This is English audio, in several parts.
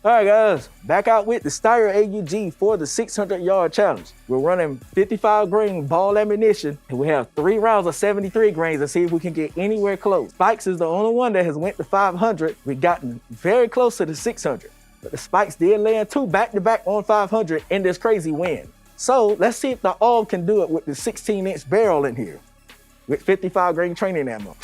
All right, guys, back out with the Steyr AUG for the 600-yard challenge. We're running 55 grain ball ammunition, and we have 3 rounds of 73 grains to see if we can get anywhere close. Spikes is the only one that has went to 500. We've gotten very close to the 600, but the Spikes did land 2 back-to-back on 500 in this crazy wind. So let's see if the AUG can do it with the 16-inch barrel in here with 55 grain training ammo.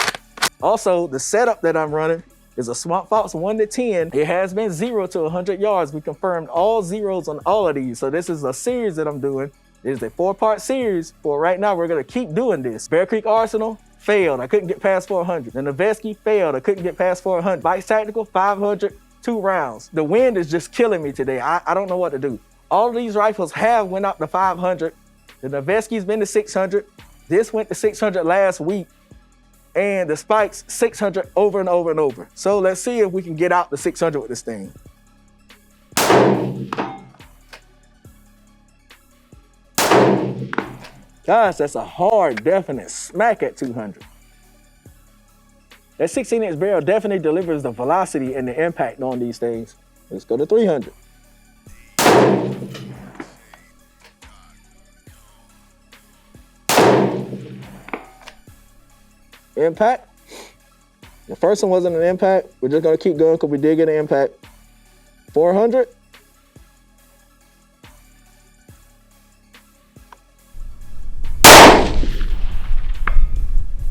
Also, the setup that I'm running is a Swamp Fox 1 to 10. It has been 0 to 100 yards. We confirmed all zeros on all of these. So this is a series that I'm doing. It is a 4-part series. For right now, we're gonna keep doing this. Bear Creek Arsenal, failed. I couldn't get past 400. The Noveski, failed. I couldn't get past 400. Bikes Tactical, 500, 2 rounds. The wind is just killing me today. I don't know what to do. All of these rifles have went up to 500. The Noveski's been to 600. This went to 600 last week. And the Spikes 600 over and over and over. So let's see if we can get out the 600 with this thing. Gosh, that's a hard, definite smack at 200. That 16-inch barrel definitely delivers the velocity and the impact on these things. Let's go to 300. Impact. The first one wasn't an impact. We're just gonna keep going because we did get an impact. 400.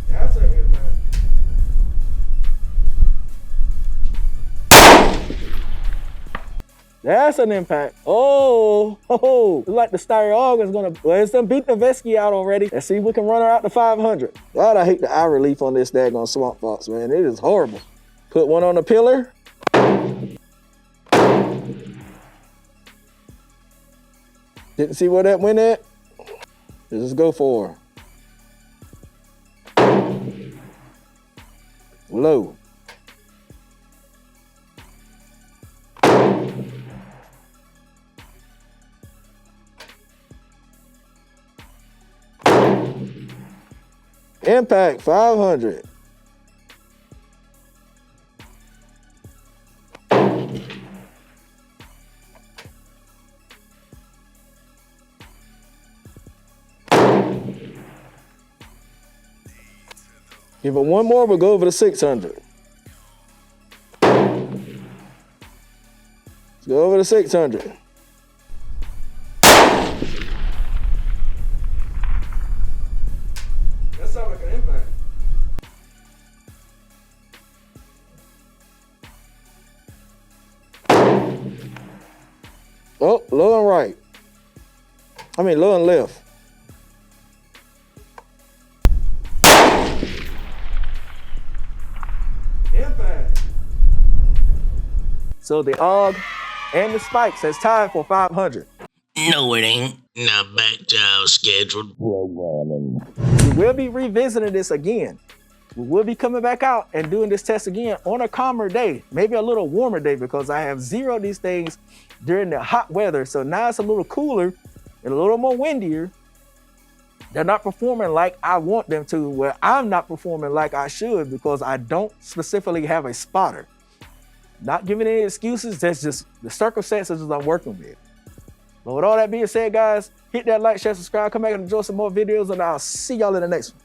That's an impact. That's an impact. Oh, looks like the Steyr AUG is gonna, well, it's done beat the Noveski out already. Let's see if we can run her out to 500. God, I hate the eye relief on this daggone Swamp Fox, man. It is horrible. Put one on the pillar. Didn't see where that went at. Let's just go for her. Low. Impact, 500. Give it one more, we'll go over to 600. Let's go over to 600. That sounds like an impact. Oh, low and right. I mean, low and left. Impact. So the AUG and the Spikes has tied for 500. No, it ain't. Now back to our scheduled programming. We will be revisiting this again. We will be coming back out and doing this test again on a calmer day, maybe a little warmer day, because I have zeroed these things during the hot weather. So now it's a little cooler and a little more windier. They're not performing like I want them to, where I'm not performing like I should because I don't specifically have a spotter. Not giving any excuses, that's just the circumstances I'm working with. But with all that being said, guys, hit that like, share, subscribe, come back and enjoy some more videos, and I'll see y'all in the next one.